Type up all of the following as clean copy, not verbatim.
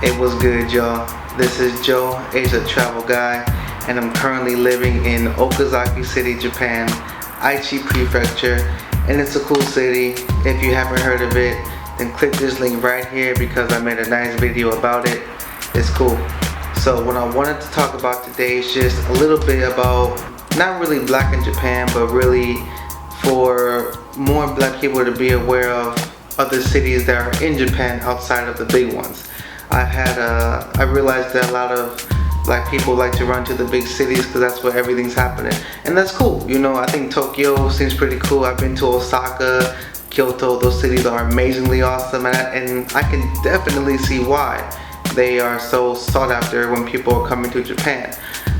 It was good, y'all. This is Joe, Asia Travel Guy, and I'm currently living in Okazaki City, Japan, Aichi Prefecture, and it's a cool city. If you haven't heard of it, then click this link right here because I made a nice video about it. It's cool. So what I wanted to talk about today is just a little bit about, not really black in Japan, but really for more black people to be aware of other cities that are in Japan outside of the big ones. I realized that a lot of black people like to run to the big cities because that's where everything's happening, and that's cool. You know, I think Tokyo seems pretty cool. I've been to Osaka, Kyoto. Those cities are amazingly awesome, and I can definitely see why they are so sought after when people are coming to Japan.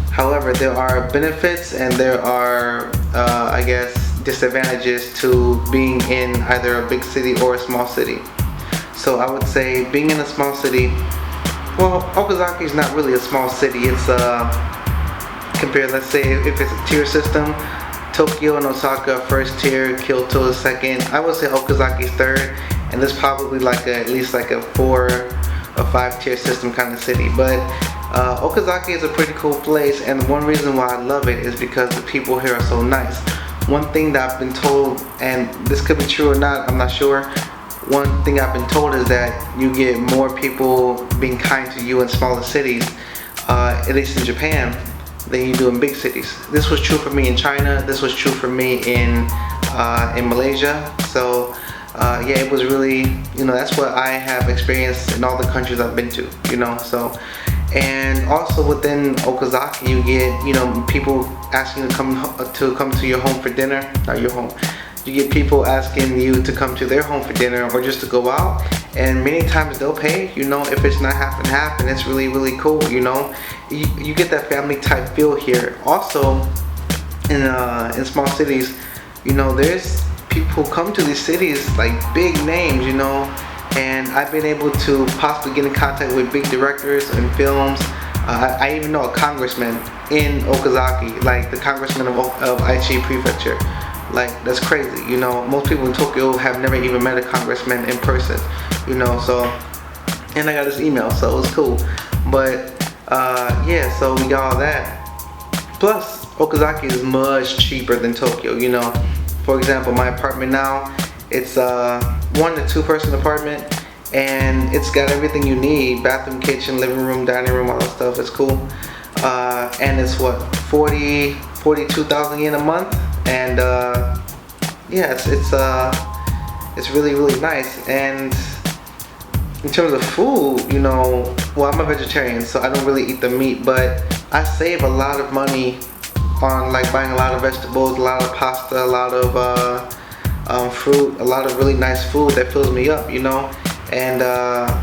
However, there are benefits and there are, I guess, disadvantages to being in either a big city or a small city. So I would say being in a small city, well, Okazaki is not really a small city. It's compared, let's say, if it's a tier system, Tokyo and Osaka first tier, Kyoto is second. I would say Okazaki is third, and it's probably like at least like a 4 or 5 tier system kind of city. But Okazaki is a pretty cool place, and one reason why I love it is because the people here are so nice. One thing that I've been told, and this could be true or not, I'm not sure. One thing I've been told is that you get more people being kind to you in smaller cities, at least in Japan, than you do in big cities. This was true for me in China. This was true for me in Malaysia. So yeah, it was really, you know, that's what I have experienced in all the countries I've been to, you know. So, and also within Okazaki, you get, you know, people asking you to come to your home for dinner, not your home. You get people asking you to come to their home for dinner or just to go out, and many times they'll pay, you know, if it's not half and half, and it's really, really cool, you know. You get that family type feel here. Also, in small cities, you know, there's people who come to these cities, like big names, you know, and I've been able to possibly get in contact with big directors in films. I even know a congressman in Okazaki, like the congressman of Aichi Prefecture. Like, that's crazy, you know. Most people in Tokyo have never even met a congressman in person, you know. So, and I got his email, so it was cool. But yeah, so we got all that. Plus, Okazaki is much cheaper than Tokyo, you know. For example, my apartment now, it's a 1 to 2 person apartment, and it's got everything you need: bathroom, kitchen, living room, dining room, all that stuff. It's cool. And it's what, 42,000 yen a month. And yeah, it's really, really nice. And in terms of food, you know, well, I'm a vegetarian, so I don't really eat the meat, but I save a lot of money on like buying a lot of vegetables, a lot of pasta, a lot of fruit, a lot of really nice food that fills me up, you know. And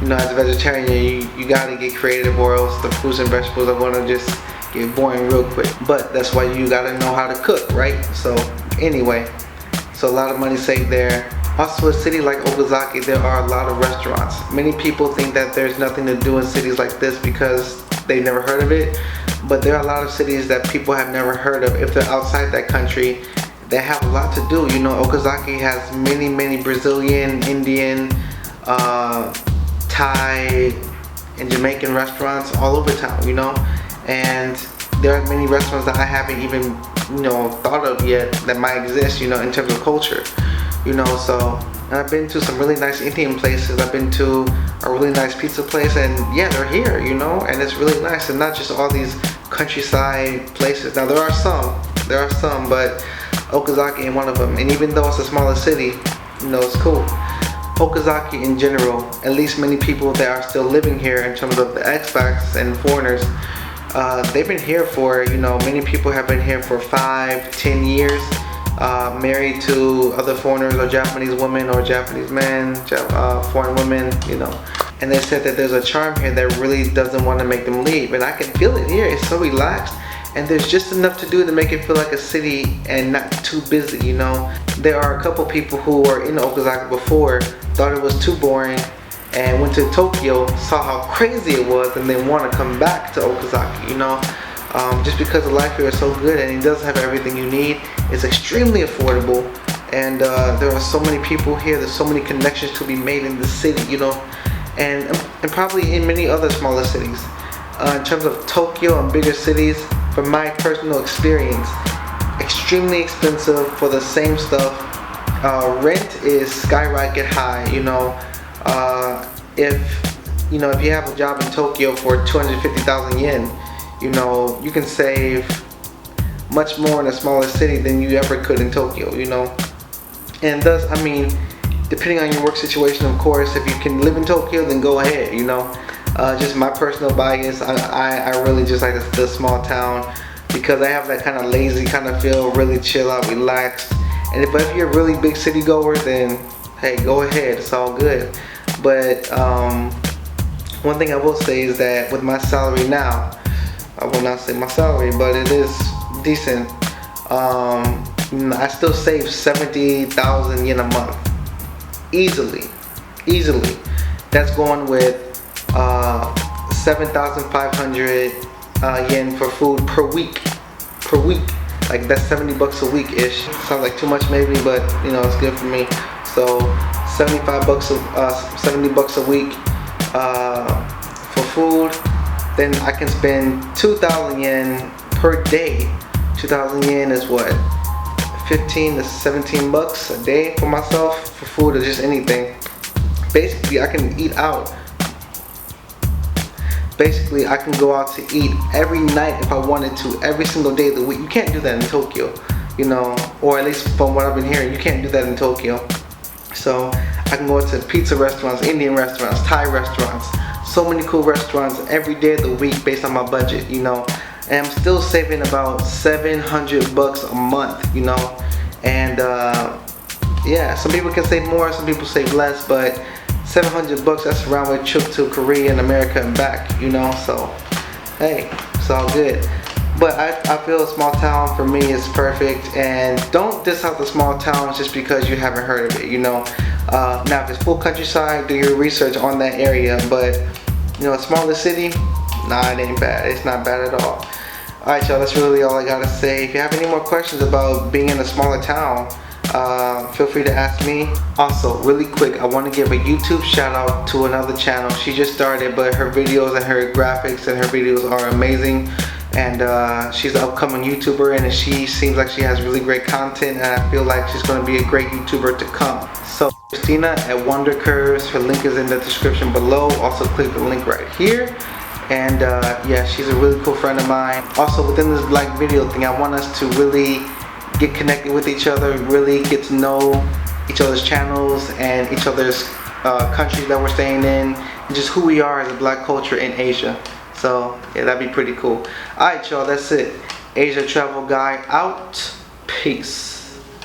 you know, as a vegetarian, you gotta get creative, or else the fruits and vegetables are gonna just get boring real quick. But that's why you gotta know how to cook, right? So anyway, so a lot of money saved there. Also, a city like Okazaki, there are a lot of restaurants. Many people think that there's nothing to do in cities like this because they've never heard of it, but there are a lot of cities that people have never heard of. If they're outside that country, they have a lot to do. You know, Okazaki has many Brazilian, Indian, Thai, and Jamaican restaurants all over town, you know. And there are many restaurants that I haven't even, you know, thought of yet that might exist, you know, in terms of culture, you know. So, and I've been to some really nice Indian places. I've been to a really nice pizza place, and yeah, they're here, you know, and it's really nice. And not just all these countryside places. Now there are some, but Okazaki ain't one of them. And even though it's a smaller city, you know, it's cool. Okazaki in general, at least many people that are still living here in terms of the expats and foreigners, they've been here for, you know, many people have been here for 5-10 years, married to other foreigners or Japanese women or Japanese men, foreign women, you know. And they said that there's a charm here that really doesn't want to make them leave, and I can feel it here. It's so relaxed, and there's just enough to do to make it feel like a city and not too busy, you know. There are a couple people who were in Okazaki before, thought it was too boring, and went to Tokyo, saw how crazy it was, and they want to come back to Okazaki, you know. Just because the life here is so good, and it does have everything you need. It's extremely affordable, and there are so many people here. There's so many connections to be made in the city, you know. and probably in many other smaller cities. In terms of Tokyo and bigger cities, from my personal experience, extremely expensive for the same stuff. Rent is skyrocket high. If if you have a job in Tokyo for 250,000 yen, you can save much more in a smaller city than you ever could in Tokyo. And thus, depending on your work situation, of course, if you can live in Tokyo, then go ahead. Just my personal bias, I really just like the small town because I have that kind of lazy kind of feel, really chill out, relaxed. And if you're a really big city goer, then hey, go ahead, it's all good. But one thing I will say is that with my salary now, I will not say my salary, but it is decent. I still save 70,000 yen a month, easily. That's going with 7,500 yen for food per week. Like that's 70 bucks a week ish. Sounds like too much maybe, but it's good for me. So 70 bucks a week for food. Then I can spend 2,000 yen per day. 2,000 yen is what, 15 to 17 bucks a day for myself for food or just anything. Basically, I can eat out. Basically, I can go out to eat every night if I wanted to, every single day of the week. You can't do that in Tokyo, or at least from what I've been hearing, you can't do that in Tokyo. So I can go to pizza restaurants, Indian restaurants, Thai restaurants, so many cool restaurants every day of the week based on my budget, and I'm still saving about 700 bucks a month, and yeah, some people can save more, some people save less, but 700 bucks, that's a round trip to Korea and America and back, so hey, it's all good. But I feel a small town for me is perfect, and don't diss out the small towns just because you haven't heard of it, now if it's full countryside, do your research on that area, but a smaller city, nah, it ain't bad, it's not bad at all. Alright y'all, that's really all I gotta say. If you have any more questions about being in a smaller town, feel free to ask me. Also, really quick, I want to give a YouTube shout out to another channel. She just started, but her videos and her graphics and her videos are amazing. And she's an upcoming YouTuber, and she seems like she has really great content, and I feel like she's going to be a great YouTuber to come. So Christina at Wonder Curves, her link is in the description below. Also click the link right here. And yeah, she's a really cool friend of mine. Also, within this like video thing, I want us to really get connected with each other, really get to know each other's channels and each other's countries that we're staying in, and just who we are as a black culture in Asia. So yeah, that'd be pretty cool. Alright y'all, that's it. Asia Travel Guy out. Peace.